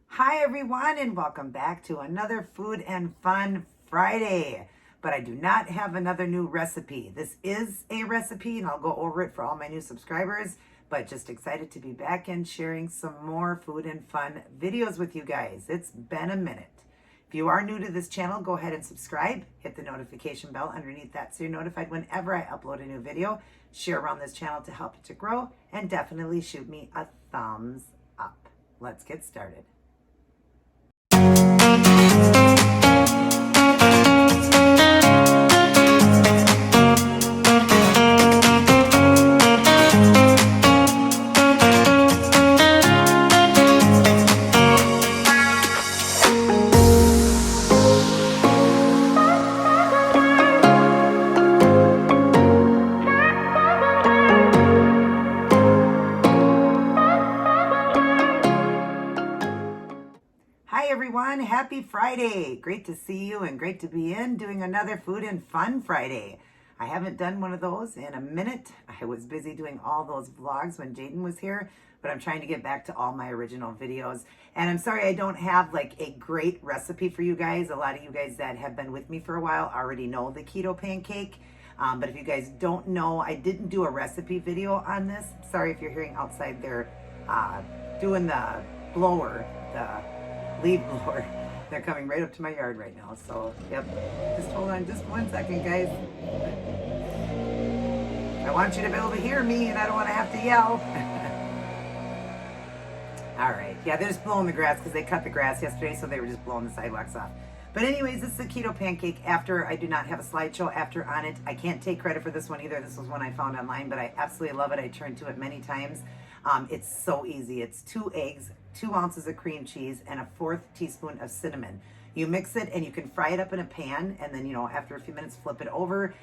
Hi everyone, and welcome back to another Food and Fun Friday. But I do not have another new recipe. This is a recipe and I'll go over it for all my new subscribers, but just excited to be back and sharing some more food and fun videos with you guys. It's been a minute. If you are new to this channel, go ahead and subscribe. Hit the notification bell underneath that so you're notified whenever I upload a new video. Share around this channel to help it to grow, and definitely shoot me a thumbs up. Let's get started. Hi everyone, happy Friday. Great to see you and great to be doing another Food and Fun Friday. I haven't done one of those in a minute. I was busy doing all those vlogs when Jaden was here, but I'm trying to get back to all my original videos. And I'm sorry I don't have like a great recipe for you guys. A lot of you guys that have been with me for a while already know the keto pancake. But if you guys don't know, I didn't do a recipe video on this. Sorry if you're hearing outside there doing the blower, the leaf blower. They're coming right up to my yard right now. So, yep. Just hold on just 1 second, guys. I want you to be able to hear me and I don't want to have to yell. All right. Yeah, they're just blowing the grass because they cut the grass yesterday, so they were just blowing the sidewalks off. But anyways, this is a keto pancake after. I do not have a slideshow after on it. I can't take credit for this one either. This was one I found online, but I absolutely love it. I turned to it many times. It's so easy. It's 2 eggs, 2 ounces of cream cheese, and a 1/4 teaspoon of cinnamon. You mix it and you can fry it up in a pan, and then, after a few minutes, flip it over.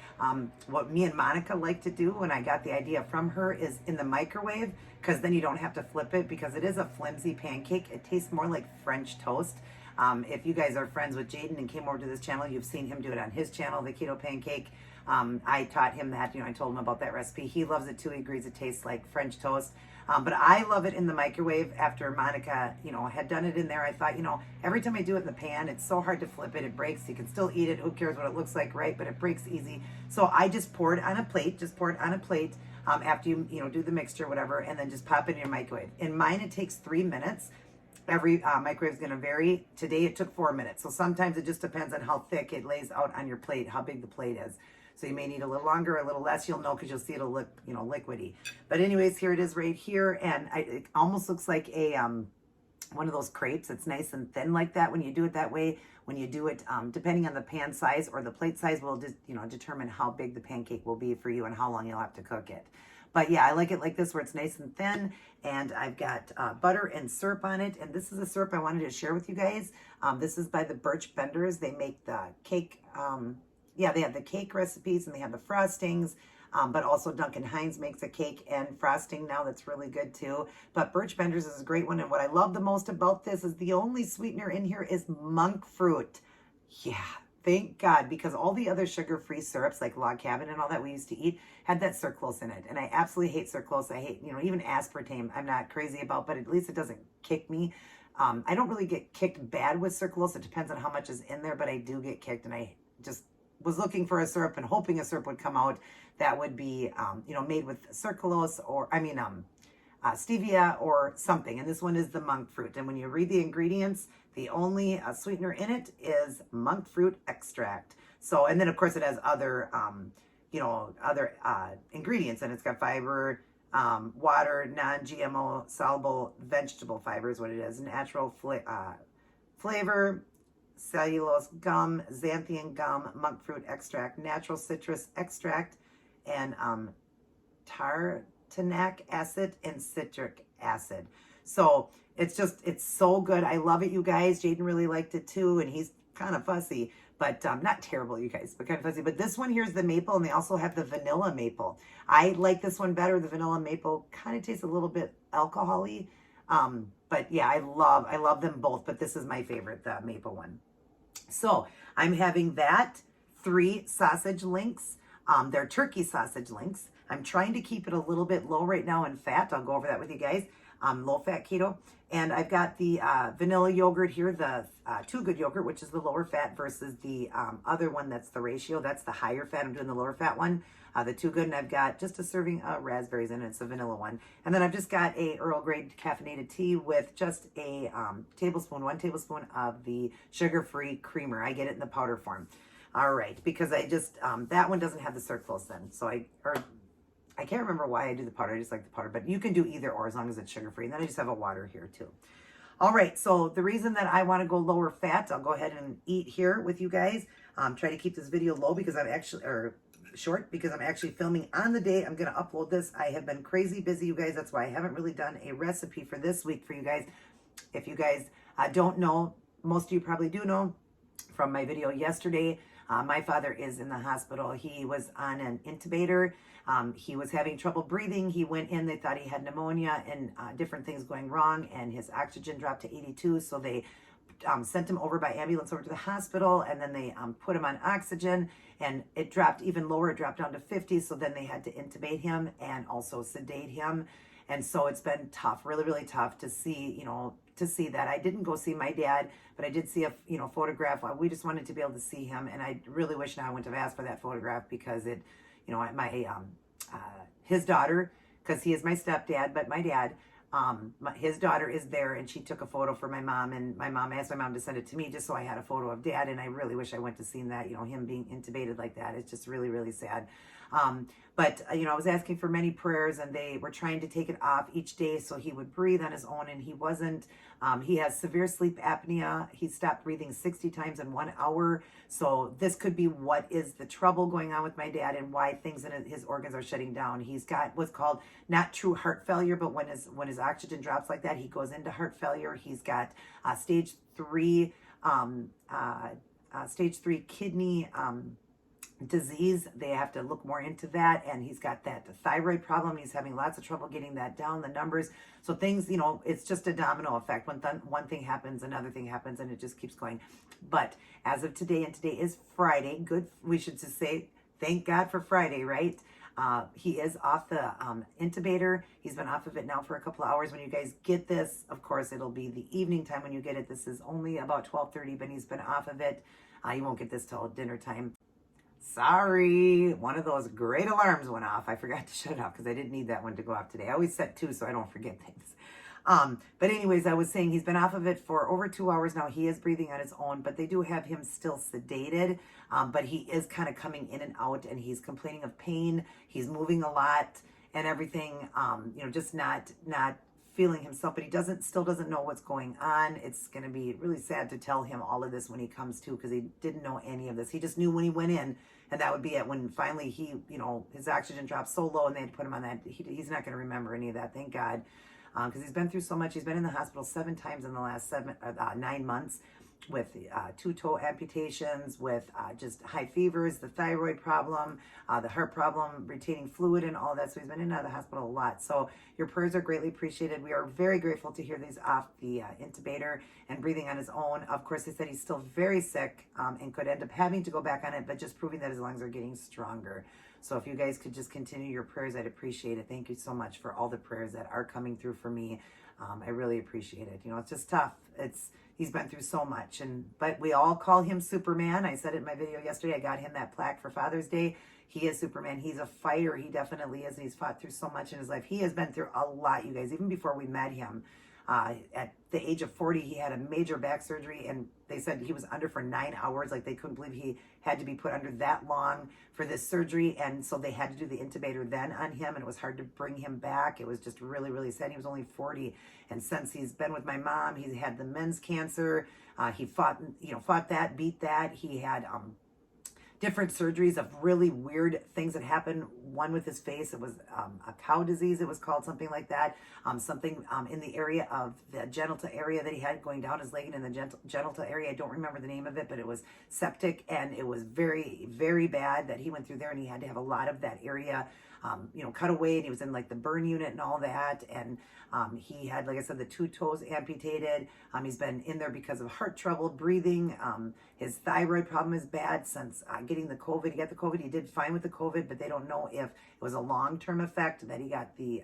What me and Monica like to do when I got the idea from her is in the microwave, because then you don't have to flip it because it is a flimsy pancake. It tastes more like French toast. If you guys are friends with Jaden and came over to this channel, you've seen him do it on his channel, the keto pancake. I taught him that, I told him about that recipe. He loves it too. He agrees it tastes like French toast. But I love it in the microwave. After Monica, had done it in there, I thought, every time I do it in the pan, it's so hard to flip it. It breaks. You can still eat it. Who cares what it looks like, right? But it breaks easy. So I just pour it on a plate. After you, do the mixture, whatever, and then just pop it in your microwave. In mine, it takes 3 minutes. Every microwave is going to vary. Today it took 4 minutes. So sometimes it just depends on how thick it lays out on your plate, how big the plate is. So you may need a little longer, a little less. You'll know because you'll see it'll look, liquidy. But anyways, here it is right here. And it almost looks like a one of those crepes. It's nice and thin like that when you do it that way. When you do it, depending on the pan size or the plate size will just, determine how big the pancake will be for you and how long you'll have to cook it. But yeah, I like it like this where it's nice and thin, and I've got butter and syrup on it. And this is a syrup I wanted to share with you guys. This is by the Birch Benders. They make the cake. They have the cake recipes and they have the frostings. But also Duncan Hines makes a cake and frosting now that's really good too. But Birch Benders is a great one. And what I love the most about this is the only sweetener in here is monk fruit. Yeah. Thank God, because all the other sugar-free syrups like Log Cabin and all that we used to eat had that sucralose in it. And I absolutely hate sucralose. I hate, even aspartame I'm not crazy about, but at least it doesn't kick me. I don't really get kicked bad with sucralose. It depends on how much is in there, but I do get kicked. And I just was looking for a syrup and hoping a syrup would come out that would be, made with sucralose or, stevia or something. And this one is the monk fruit. And when you read the ingredients, the only sweetener in it is monk fruit extract. So, and then of course it has other, ingredients, and it's got fiber, water, non-GMO soluble vegetable fiber is what it is, natural flavor, cellulose gum, xanthan gum, monk fruit extract, natural citrus extract, and tartanic acid and citric acid. So it's so good. I love it, you guys. Jaden really liked it too, and he's kind of fussy, but not terrible, you guys, but kind of fussy. But this one here is the maple, and they also have the vanilla maple. I like this one better. The vanilla maple kind of tastes a little bit alcohol-y. But yeah, I love them both, but this is my favorite, the maple one. So I'm having that, 3 sausage links. They're turkey sausage links. I'm trying to keep it a little bit low right now in fat. I'll go over that with you guys. low-fat keto. And I've got the vanilla yogurt here, the Too Good yogurt, which is the lower fat, versus the other one that's the ratio. That's the higher fat. I'm doing the lower fat one, the Too Good. And I've got just a serving of raspberries in it. It's a vanilla one. And then I've just got a Earl Grey caffeinated tea with just a one tablespoon of the sugar-free creamer. I get it in the powder form. All right, because I just, that one doesn't have the sucralose then. So I can't remember why I do the powder. I just like the powder, but you can do either or as long as it's sugar-free. And then I just have a water here too. All right, so the reason that I want to go lower fat, I'll go ahead and eat here with you guys. Try to keep this video low because I'm actually, or short, because I'm actually filming on the day I'm going to upload this. I have been crazy busy, you guys. That's why I haven't really done a recipe for this week for you guys. If you guys don't know, most of you probably do know from my video yesterday, my father is in the hospital. He was on an intubator. He was having trouble breathing. He went in, they thought he had pneumonia and different things going wrong, and his oxygen dropped to 82. So they sent him over by ambulance over to the hospital, and then they put him on oxygen, and it dropped even lower. It dropped down to 50. So then they had to intubate him and also sedate him. And so it's been tough, really, really tough to see, to see that. I didn't go see my dad, but I did see a, photograph. We just wanted to be able to see him. And I really wish now I wouldn't have asked for that photograph because it, his daughter, because he is my stepdad, but my dad, his daughter is there, and she took a photo for my mom, and my mom asked my mom to send it to me just so I had a photo of dad. And I really wish I went to see that, him being intubated like that. It's just really, really sad. But I was asking for many prayers, and they were trying to take it off each day so he would breathe on his own, and he wasn't. He has severe sleep apnea. He stopped breathing 60 times in 1 hour. So this could be what is the trouble going on with my dad and why things in his organs are shutting down. He's got what's called not true heart failure, but when his oxygen drops like that, he goes into heart failure. He's got stage 3 kidney disease. They have to look more into that, and he's got that thyroid problem. He's having lots of trouble getting that down, the numbers. So things, it's just a domino effect. When one thing happens, another thing happens, and it just keeps going. But as of today, and today is Friday, we should just say thank God for Friday, right? He is off the intubator. He's been off of it now for a couple of hours. When you guys get this, of course, it'll be the evening time when you get it. This is only about 12:30, but he's been off of it. You won't get this till dinner time. Sorry, one of those great alarms went off. I forgot to shut it off because I didn't need that one to go off today. I always set 2 so I don't forget things. But anyways, I was saying he's been off of it for over 2 hours now. He is breathing on his own, but they do have him still sedated. But he is kind of coming in and out, and he's complaining of pain. He's moving a lot and everything, just not feeling himself, but he still doesn't know what's going on. It's going to be really sad to tell him all of this when he comes to, because he didn't know any of this. He just knew when he went in, and that would be it. When finally he, his oxygen dropped so low and they had to put him on that, he's not going to remember any of that, thank God, because he's been through so much. He's been in the hospital 7 times in the last 9 months with 2 toe amputations, with just high fevers, the thyroid problem, the heart problem, retaining fluid and all that. So he's been in and out of the hospital a lot. So your prayers are greatly appreciated. We are very grateful to hear these off the intubator and breathing on his own. Of course, they said he's still very sick and could end up having to go back on it, but just proving that his lungs are getting stronger. So if you guys could just continue your prayers, I'd appreciate it. Thank you so much for all the prayers that are coming through for me. I really appreciate it. It's just tough. He's been through so much, but we all call him Superman. I said it in my video yesterday. I got him that plaque for Father's Day. He is Superman. He's a fighter. He definitely is, and he's fought through so much in his life. He has been through a lot, you guys. Even before we met him, at the age of 40, he had a major back surgery, and they said he was under for 9 hours. Like, they couldn't believe he had to be put under that long for this surgery, and so they had to do the intubator then on him, and it was hard to bring him back. It was just really, really sad. He was only 40, and since he's been with my mom, he's had the men's cancer. He fought that, beat that. He had different surgeries of really weird things that happened. One with his face, it was a cow disease, it was called, something like that. Something in the area of the genital area that he had going down his leg and in the genital area. I don't remember the name of it, but it was septic, and it was very, very bad that he went through there, and he had to have a lot of that area cut away, and he was in like the burn unit and all that. And he had, like I said, the 2 toes amputated. He's been in there because of heart trouble, breathing. His thyroid problem is bad since getting the COVID. He got the COVID. He did fine with the COVID, but they don't know if it was a long-term effect that he got the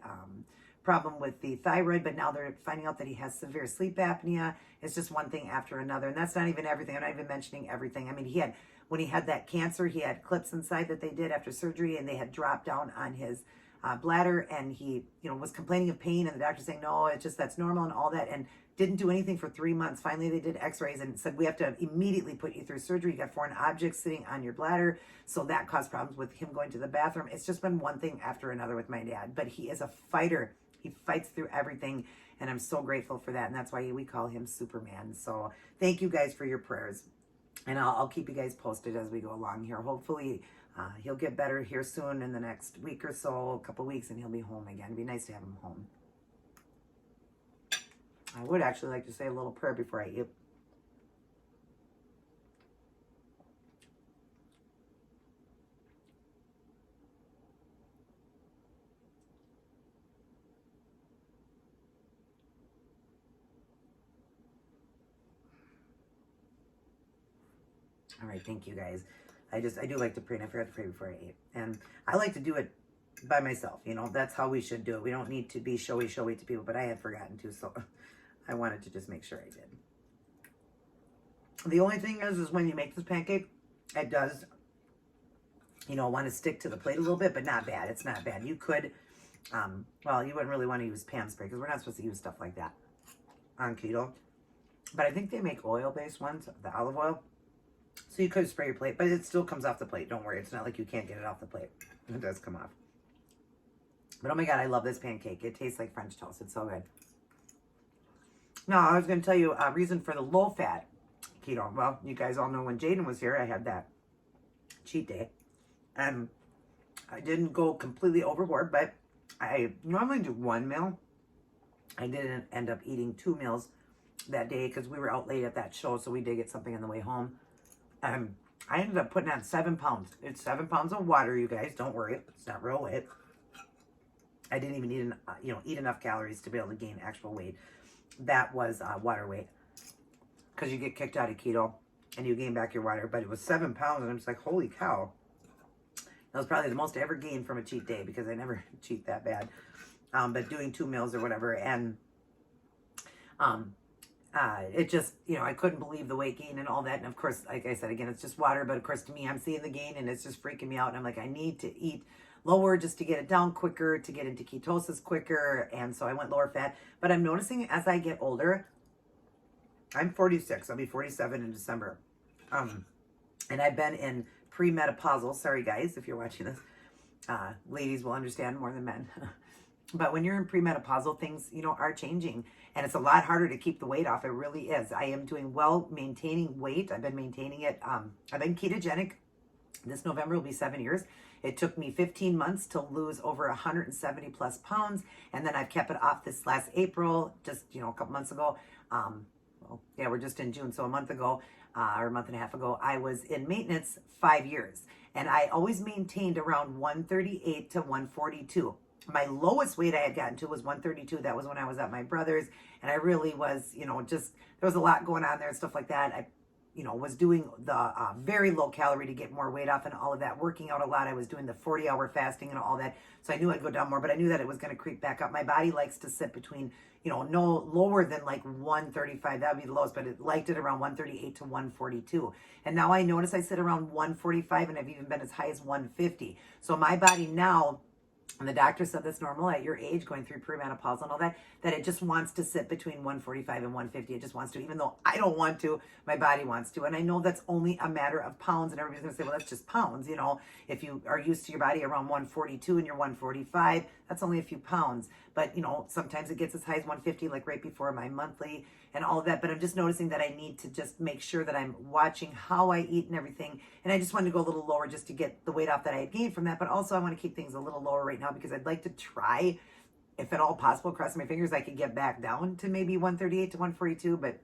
problem with the thyroid, but now they're finding out that he has severe sleep apnea. It's just one thing after another. And that's not even everything. I'm not even mentioning everything. I mean, when he had that cancer, he had clips inside that they did after surgery, and they had dropped down on his bladder, and he, was complaining of pain, and the doctor saying, no, it's just, that's normal and all that, and didn't do anything for 3 months. Finally, they did x-rays and said, we have to immediately put you through surgery. You got foreign objects sitting on your bladder. So that caused problems with him going to the bathroom. It's just been one thing after another with my dad, but he is a fighter. He fights through everything, and I'm so grateful for that. And that's why we call him Superman. So thank you guys for your prayers. And I'll keep you guys posted as we go along here. Hopefully he'll get better here soon in the next week or so, a couple weeks, and he'll be home again. It'd be nice to have him home. I would actually like to say a little prayer before I eat. All right, thank you guys. I do like to pray, and I forgot to pray before I eat. And I like to do it by myself. That's how we should do it. We don't need to be showy to people, but I had forgotten to, so I wanted to just make sure I did. The only thing is when you make this pancake, it does, want to stick to the plate a little bit, but not bad. It's not bad. You could, well, you wouldn't really want to use pan spray because we're not supposed to use stuff like that on keto. But I think they make oil-based ones, the olive oil. So you could spray your plate, but it still comes off the plate. Don't worry. It's not like you can't get it off the plate. It does come off. But oh my God, I love this pancake. It tastes like French toast. It's so good. Now, I was going to tell you a reason for the low-fat keto. Well, you guys all know when Jaden was here, I had that cheat day. And I didn't go completely overboard, but I normally do one meal. I didn't end up eating 2 meals that day because we were out late at that show, so we did get something on the way home. I ended up putting on 7 pounds. It's 7 pounds of water, you guys. Don't worry. It's not real weight. I didn't even eat enough calories to be able to gain actual weight. That was water weight. Because you get kicked out of keto and you gain back your water. But it was 7 pounds, and I'm just like, holy cow. That was probably the most I ever gained from a cheat day because I never cheat that bad. But doing 2 meals or whatever, and it just, I couldn't believe the weight gain and all that. And of course, like I said, again, it's just water. But of course, to me, I'm seeing the gain, and it's just freaking me out. And I'm like, I need to eat lower just to get it down quicker, to get into ketosis quicker. And so I went lower fat. But I'm noticing as I get older, I'm 46. I'll be 47 in December. And I've been in premenopausal. Sorry, guys, if you're watching this. Ladies will understand more than men. But when you're in premenopausal, things, are changing. And it's a lot harder to keep the weight off. It really is. I am doing well maintaining weight. I've been maintaining it. I've been ketogenic. This November will be 7 years. It took me 15 months to lose over 170 plus pounds. And then I've kept it off this last April, just, a couple months ago. Well, yeah, we're just in June. So a month ago, or a month and a half ago, I was in maintenance 5 years. And I always maintained around 138 to 142. My lowest weight I had gotten to was 132. That was when I was at my brother's. And I really was, just, there was a lot going on there and stuff like that. I, was doing the very low calorie to get more weight off and all of that, working out a lot. I was doing the 40-hour fasting and all that. So I knew I'd go down more, but I knew that it was going to creep back up. My body likes to sit between, no lower than like 135. That would be the lowest, but it liked it around 138 to 142. And now I notice I sit around 145, and I've even been as high as 150. So my body now, and the doctor said that's normal at your age, going through premenopause and all that, that it just wants to sit between 145 and 150. It just wants to, even though I don't want to, my body wants to. And I know that's only a matter of pounds. And everybody's going to say, well, that's just pounds. If you are used to your body around 142 and you're 145, that's only a few pounds. But, sometimes it gets as high as 150, like right before my monthly and all of that. But I'm just noticing that I need to just make sure that I'm watching how I eat and everything. And I just wanted to go a little lower just to get the weight off that I had gained from that. But also I want to keep things a little lower right now because I'd like to try, if at all possible, cross my fingers, I could get back down to maybe 138 to 142. But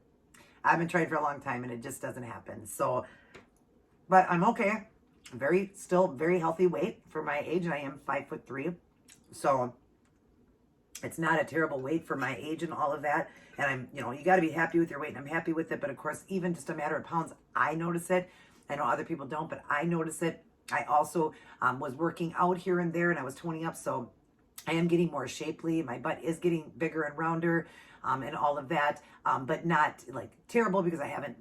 I haven't tried for a long time and it just doesn't happen. So, but I'm okay. Still very healthy weight for my age. And I am 5'3". So it's not a terrible weight for my age and all of that. And I'm, you got to be happy with your weight, and I'm happy with it. But of course, even just a matter of pounds, I notice it. I know other people don't, but I notice it. I also was working out here and there, and I was toning up. So I am getting more shapely. My butt is getting bigger and rounder, and all of that, but not like terrible because I haven't,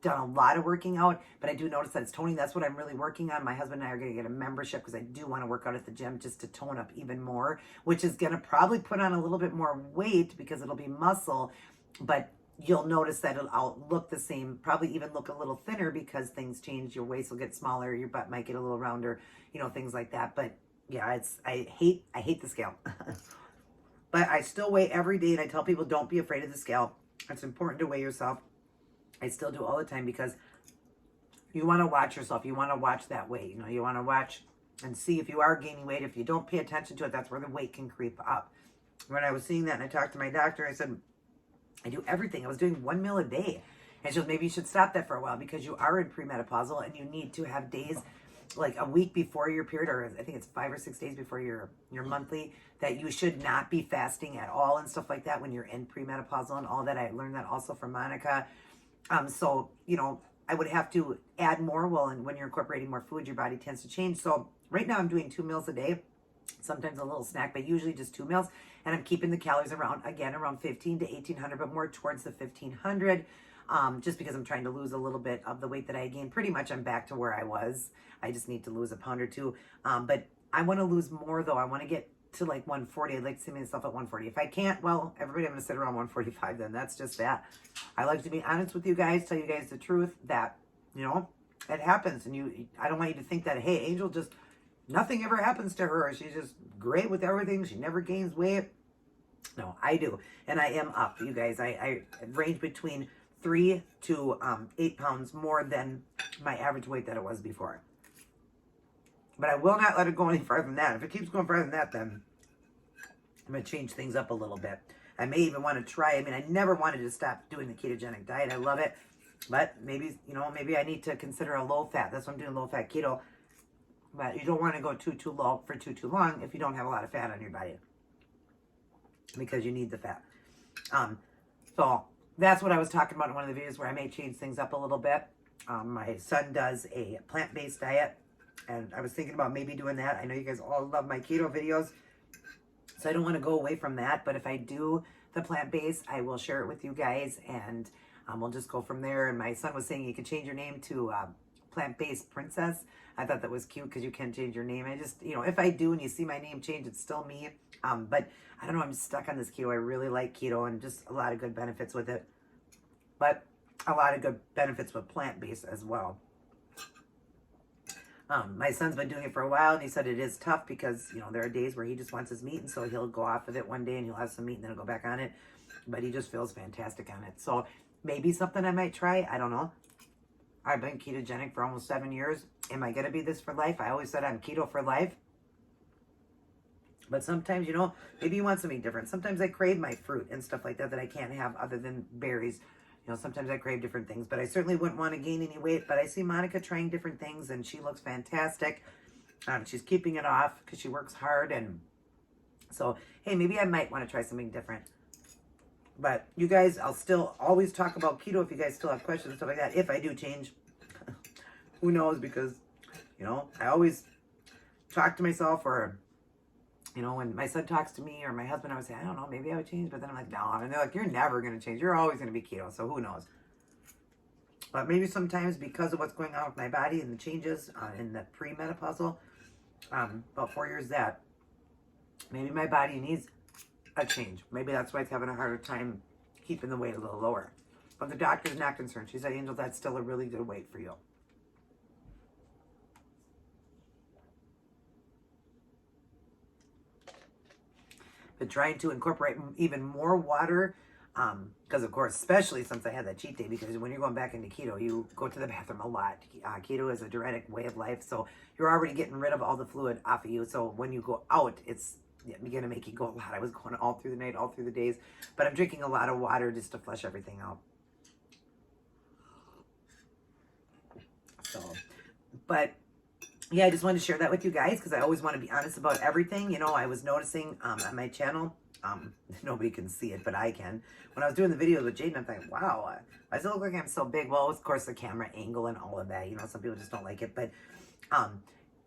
done a lot of working out, but I do notice that it's toning. That's what I'm really working on. My husband and I are going to get a membership because I do want to work out at the gym just to tone up even more, which is going to probably put on a little bit more weight because it'll be muscle, but you'll notice that I'll look the same, probably even look a little thinner because things change. Your waist will get smaller, your butt might get a little rounder, things like that. But yeah, I hate the scale. But I still weigh every day, and I tell people don't be afraid of the scale. It's important to weigh yourself. I still do all the time because you want to watch yourself. You want to watch that weight. You want to watch and see if you are gaining weight. If you don't pay attention to it, that's where the weight can creep up. When I was seeing that and I talked to my doctor, I said, I do everything. I was doing 1 meal a day. And she goes, maybe you should stop that for a while because you are in premenopausal and you need to have days like a week before your period, or I think it's 5 or 6 days before your monthly, that you should not be fasting at all and stuff like that when you're in premenopausal and all that. I learned that also from Monica. So, I would have to add more. Well, and when you're incorporating more food, your body tends to change. So right now I'm doing 2 meals a day, sometimes a little snack, but usually just 2 meals. And I'm keeping the calories around 15 to 1800, but more towards the 1500. Just because I'm trying to lose a little bit of the weight that I gained. Pretty much I'm back to where I was. I just need to lose a pound or two. But I want to lose more though. I want to get to like 140. I'd like to see myself at 140. If I can't, well, everybody, I'm going to sit around 145 then. That's just that. I like to be honest with you guys, tell you guys the truth that, it happens. And I don't want you to think that, hey, Angel just, nothing ever happens to her. She's just great with everything. She never gains weight. No, I do. And I am up, you guys. I range between 3 to 8 pounds more than my average weight that it was before. But I will not let it go any farther than that. If it keeps going farther than that, then I'm going to change things up a little bit. I may even want to try. I never wanted to stop doing the ketogenic diet. I love it. But maybe, maybe I need to consider a low fat. That's why I'm doing low fat keto. But you don't want to go too low for too long if you don't have a lot of fat on your body. Because you need the fat. So that's what I was talking about in one of the videos where I may change things up a little bit. My son does a plant-based diet. And I was thinking about maybe doing that. I know you guys all love my keto videos. So I don't want to go away from that. But if I do the plant-based, I will share it with you guys. And we'll just go from there. And my son was saying you could change your name to Plant-Based Princess. I thought that was cute because you can change your name. I just, if I do and you see my name change, it's still me. But I don't know. I'm stuck on this keto. I really like keto and just a lot of good benefits with it. But a lot of good benefits with plant-based as well. My son's been doing it for a while, and he said it is tough because, there are days where he just wants his meat, and so he'll go off of it one day, and he'll have some meat, and then he'll go back on it. But he just feels fantastic on it. So maybe something I might try. I don't know. I've been ketogenic for almost 7 years. Am I going to be this for life? I always said I'm keto for life. But sometimes, maybe you want something different. Sometimes I crave my fruit and stuff like that I can't have other than berries. Sometimes I crave different things, but I certainly wouldn't want to gain any weight. But I see Monica trying different things, and she looks fantastic. She's keeping it off because she works hard. And so, hey, maybe I might want to try something different. But you guys, I'll still always talk about keto if you guys still have questions and stuff like that. If I do change, who knows? Because, I always talk to myself, or when my son talks to me or my husband, I would say, I don't know, maybe I would change. But then I'm like, no. And they're like, you're never going to change. You're always going to be keto. So who knows? But maybe sometimes because of what's going on with my body and the changes in the premenopausal, about 4 years that, maybe my body needs a change. Maybe that's why it's having a harder time keeping the weight a little lower. But the doctor's not concerned. She said, Angel, that's still a really good weight for you. But trying to incorporate even more water, because of course, especially since I had that cheat day, because when you're going back into keto, you go to the bathroom a lot. Keto is a diuretic way of life, so you're already getting rid of all the fluid off of you. So when you go out, it's going to make you go a lot. I was going all through the night, all through the days, but I'm drinking a lot of water just to flush everything out. So, but yeah, I just wanted to share that with you guys because I always want to be honest about everything. I was noticing on my channel, nobody can see it, but I can. When I was doing the videos with Jaden, I'm thinking, wow, I still look like I'm so big. Well, of course, the camera angle and all of that. Some people just don't like it. But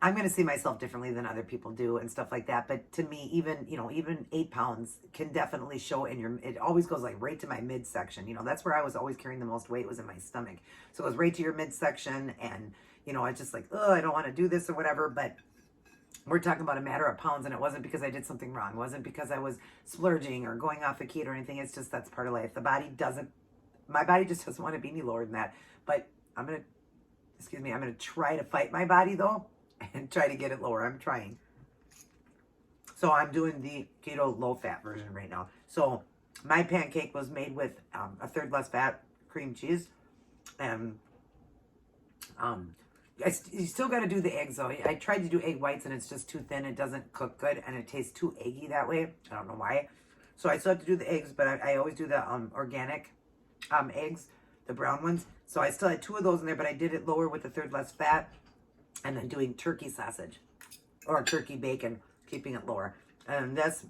I'm going to see myself differently than other people do and stuff like that. But to me, even 8 pounds can definitely show in your, it always goes like right to my midsection. That's where I was always carrying the most weight, was in my stomach. So it was right to your midsection. And, I just like, oh, I don't want to do this or whatever. But we're talking about a matter of pounds, and it wasn't because I did something wrong. It wasn't because I was splurging or going off a keto or anything. It's just, that's part of life. My body just doesn't want to be any lower than that. But I'm going to try to fight my body though, and try to get it lower. I'm trying. So I'm doing the keto low fat version right now. So my pancake was made with a third less fat cream cheese. And you still got to do the eggs though. I tried to do egg whites and it's just too thin. It doesn't cook good and it tastes too eggy that way. I don't know why. So I still have to do the eggs, but I always do the organic eggs, the brown ones. So I still had 2 of those in there, but I did it lower with the third less fat. And then doing turkey sausage or turkey bacon, keeping it lower. And this,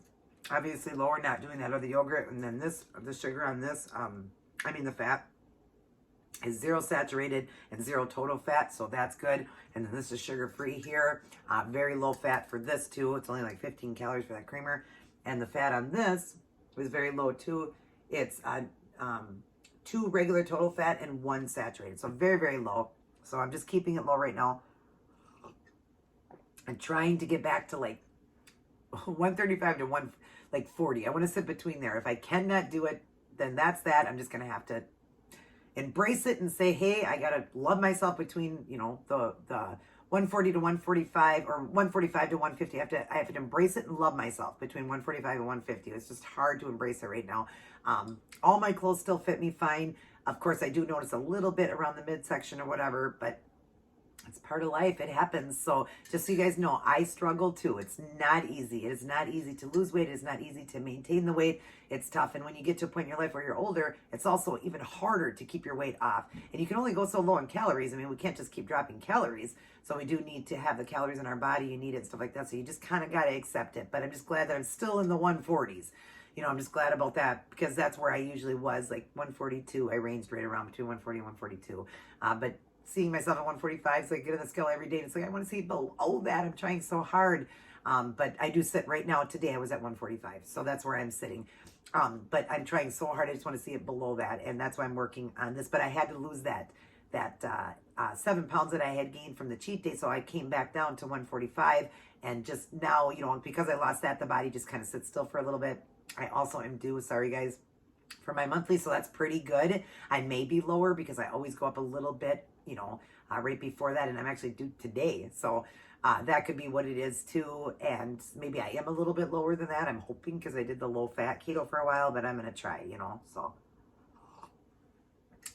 obviously lower, not doing that other yogurt. And then the sugar on this, the fat is 0 saturated and 0 total fat. So that's good. And then this is sugar-free here. Very low fat for this too. It's only like 15 calories for that creamer. And the fat on this was very low too. It's 2 regular total fat and 1 saturated. So very, very low. So I'm just keeping it low right now. I'm trying to get back to like 135 to 140. I want to sit between there. If I cannot do it, then that's that. I'm just going to have to embrace it and say, hey, I got to love myself between, the 140 to 145 or 145 to 150. I have to embrace it and love myself between 145 and 150. It's just hard to embrace it right now. All my clothes still fit me fine. Of course, I do notice a little bit around the midsection or whatever, but it's part of life. It happens. So just so you guys know, I struggle too. It's not easy. It is not easy to lose weight. It is not easy to maintain the weight. It's tough. And when you get to a point in your life where you're older, it's also even harder to keep your weight off. And you can only go so low in calories. We can't just keep dropping calories. So we do need to have the calories in our body. You need it and stuff like that. So you just kind of got to accept it. But I'm just glad that I'm still in the 140s. I'm just glad about that because that's where I usually was, like 142. I ranged right around between 140 and 142. But seeing myself at 145, so I get on the scale every day. And it's like, I want to see below that. I'm trying so hard. But I do sit right now. Today I was at 145. So that's where I'm sitting. But I'm trying so hard. I just want to see it below that. And that's why I'm working on this. But I had to lose that 7 pounds that I had gained from the cheat day. So I came back down to 145. And just now, because I lost that, the body just kind of sits still for a little bit. I also am due, sorry guys, for my monthly. So that's pretty good. I may be lower because I always go up a little bit, right before that. And I'm actually due today. So that could be what it is too. And maybe I am a little bit lower than that. I'm hoping because I did the low fat keto for a while, but I'm going to try, so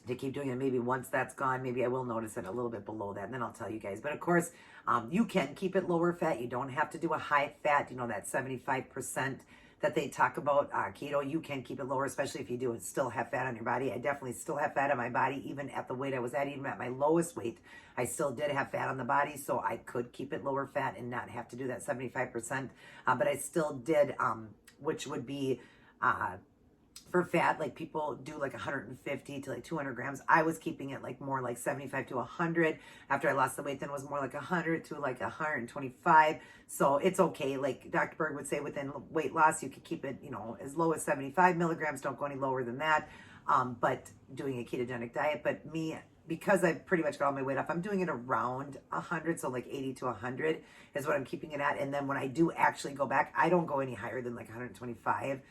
to keep doing it. Maybe once that's gone, maybe I will notice it a little bit below that, and then I'll tell you guys. But of course, you can keep it lower fat. You don't have to do a high fat, that 75% that they talk about keto. You can keep it lower, especially if you do still have fat on your body. I definitely still have fat on my body, even at the weight I was at, even at my lowest weight. I still did have fat on the body, so I could keep it lower fat and not have to do that 75%. But I still did, which would be for fat, like people do like 150 to like 200 grams. I was keeping it like more like 75 to 100. After I lost the weight, then it was more like 100 to like 125. So it's okay. Like Dr. Berg would say, within weight loss, you could keep it, as low as 75 milligrams. Don't go any lower than that. But doing a ketogenic diet. But me, because I pretty much got all my weight off, I'm doing it around 100. So like 80 to 100 is what I'm keeping it at. And then when I do actually go back, I don't go any higher than like 125.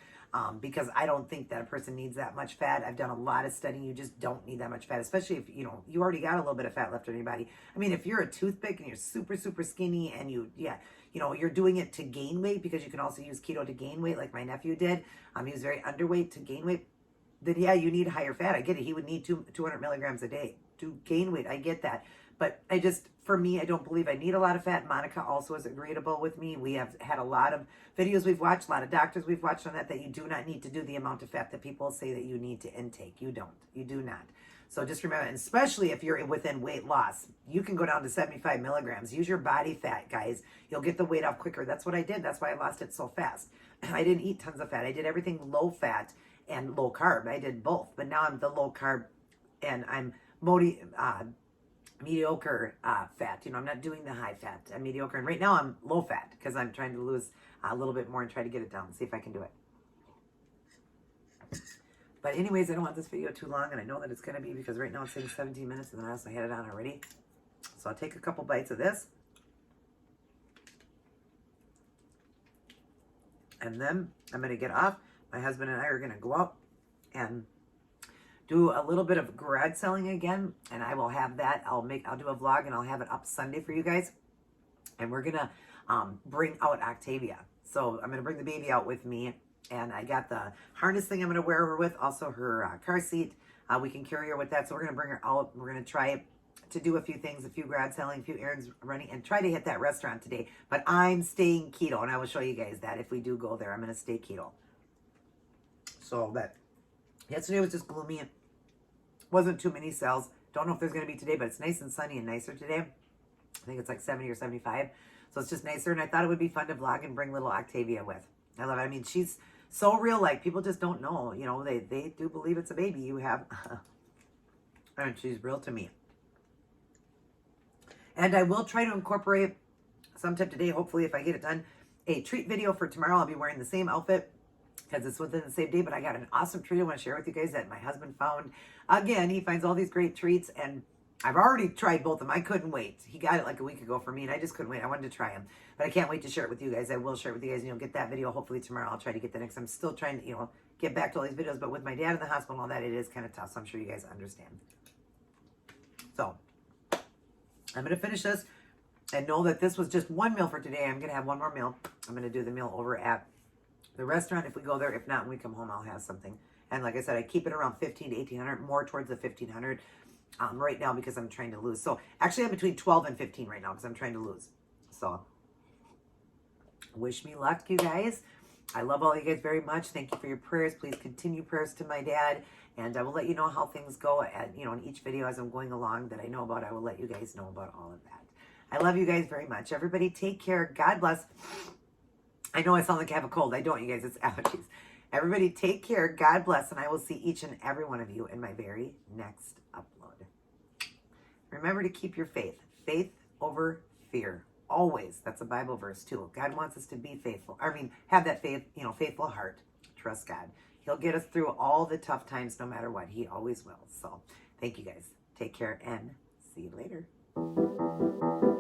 Because I don't think that a person needs that much fat. I've done a lot of studying. You just don't need that much fat, especially if, you already got a little bit of fat left in your body. If you're a toothpick and you're super, super skinny and you're doing it to gain weight, because you can also use keto to gain weight like my nephew did. He was very underweight to gain weight. Then yeah, you need higher fat. I get it. He would need 200 milligrams a day to gain weight. I get that. But for me, I don't believe I need a lot of fat. Monica also is agreeable with me. We have had a lot of videos we've watched, a lot of doctors we've watched on that you do not need to do the amount of fat that people say that you need to intake. You don't. You do not. So just remember, and especially if you're within weight loss, you can go down to 75 milligrams. Use your body fat, guys. You'll get the weight off quicker. That's what I did. That's why I lost it so fast. I didn't eat tons of fat. I did everything low fat and low carb. I did both. But now I'm the low carb, and I'm mediocre fat. You know, I'm not doing the high fat. I'm mediocre. And right now I'm low fat because I'm trying to lose a little bit more and try to get it down. See if I can do it. But anyways, I don't want this video too long, and I know that it's going to be because right now it's saying 17 minutes, and then I also had it on already. So I'll take a couple bites of this. And then I'm going to get off. My husband and I are going to go out and do a little bit of garage selling again, and I will have that. I'll do a vlog, and I'll have it up Sunday for you guys. And we're going to bring out Octavia. So I'm going to bring the baby out with me. And I got the harness thing I'm going to wear her with, also her car seat. We can carry her with that. So we're going to bring her out. We're going to try to do a few things, a few garage selling, a few errands running, and try to hit that restaurant today. But I'm staying keto, and I will show you guys that if we do go there. I'm going to stay keto. So, but yesterday was just gloomy. Wasn't too many sales. Don't know if there's going to be today, but it's nice and sunny and nicer today. I think it's like 70 or 75. So it's just nicer, and I thought it would be fun to vlog and bring little Octavia with. I love it. I mean, she's so real, like people just don't know, you know, they do believe it's a baby you have. And she's real to me. And I will try to incorporate sometime today, hopefully if I get it done, a treat video for tomorrow. I'll be wearing the same outfit because it's within the same day, but I got an awesome treat I want to share with you guys that my husband found. Again, he finds all these great treats, and I've already tried both of them. I couldn't wait. He got it like a week ago for me, and I just couldn't wait. I wanted to try them, but I can't wait to share it with you guys. I will share it with you guys, and you'll get that video hopefully tomorrow. I'll try to get the next. I'm still trying to, you know, get back to all these videos, but with my dad in the hospital and all that, it is kind of tough, so I'm sure you guys understand. So I'm going to finish this and know that this was just one meal for today. I'm going to have one more meal. I'm going to do the meal over at the restaurant if we go there. If not, when we come home, I'll have something. And like I said, I keep it around 15 to 1800, more towards the 1500 right now because I'm trying to lose. So actually I'm between 12 and 15 right now because I'm trying to lose. So wish me luck, you guys. I love all you guys very much. Thank you for your prayers. Please continue prayers to my dad. And I will let you know how things go at, you know, in each video as I'm going along that I know about. I will let you guys know about all of that. I love you guys very much. Everybody take care. God bless. I know I sound like I have a cold. I don't, you guys. It's allergies. Everybody take care. God bless. And I will see each and every one of you in my very next upload. Remember to keep your faith. Faith over fear. Always. That's a Bible verse too. God wants us to be faithful. I mean, have that faith, you know, faithful heart. Trust God. He'll get us through all the tough times no matter what. He always will. So thank you guys. Take care and see you later.